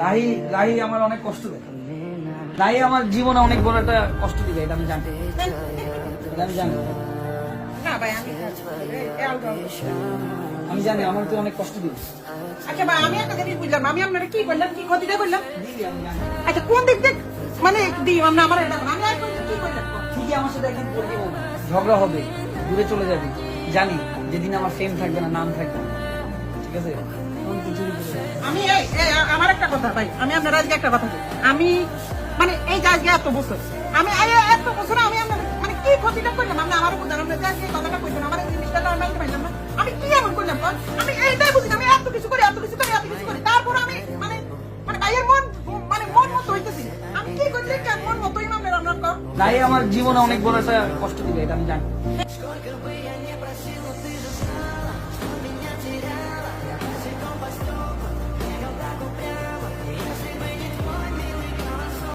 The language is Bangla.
লাহি লাহি আমার অনেক কষ্ট দেয়। লাহি আমার জীবনে অনেক বড় একটা কষ্ট দিবে, এটা আমি জানি। এটা আমি জানি। না ভাই আমি আমি জানি আমার তো অনেক কষ্ট দিবে। আচ্ছা ভাই আমি একটা জিনিস বুঝলাম, আমি আপনারা কি করলাম, কি ক্ষতিটা করলাম? দিদি, আমি জানি। আচ্ছা কোন দিক থেকে মানে দিই আমরা আমার এটা আমি আর কি করলাম? ঠিকই আমার সাথে একদিন করবি, ঝগড়া হবে, দূরে চলে যাবি। জানি যেদিন আমার ফেম থাকবে না, নাম থাকবে না, ঠিক আছে? তখন তুই চুরি করে যাবি। আমি আমার একটা কথা ভাই, আমি আপনার আজকে একটা কথা বলি। আমি মানে এই যে আজকে এত বছর আমি এত বছর আমি আপনার মানে কি ক্ষতিটা করলাম আপনি আমার বুঝলেন, আপনি যে আজকে এই কথাটা কইছেন আমার এই জিনিসটা তো আমি মানতে পারলাম না। আমি কি এমন করলাম বল? আমি এইটাই বুঝি না, আমি এত কিছু করি এত কিছু করি এত কিছু করি, তারপর আমি মানে মানে ভাইয়ের মন মানে মন মতো হইতেছি। আমি কি করলে কেন মন মতোই আপনার আপনার লাহি আমার জীবনে অনেক বড় একটা কষ্ট দিবে, এটা আমি জানি।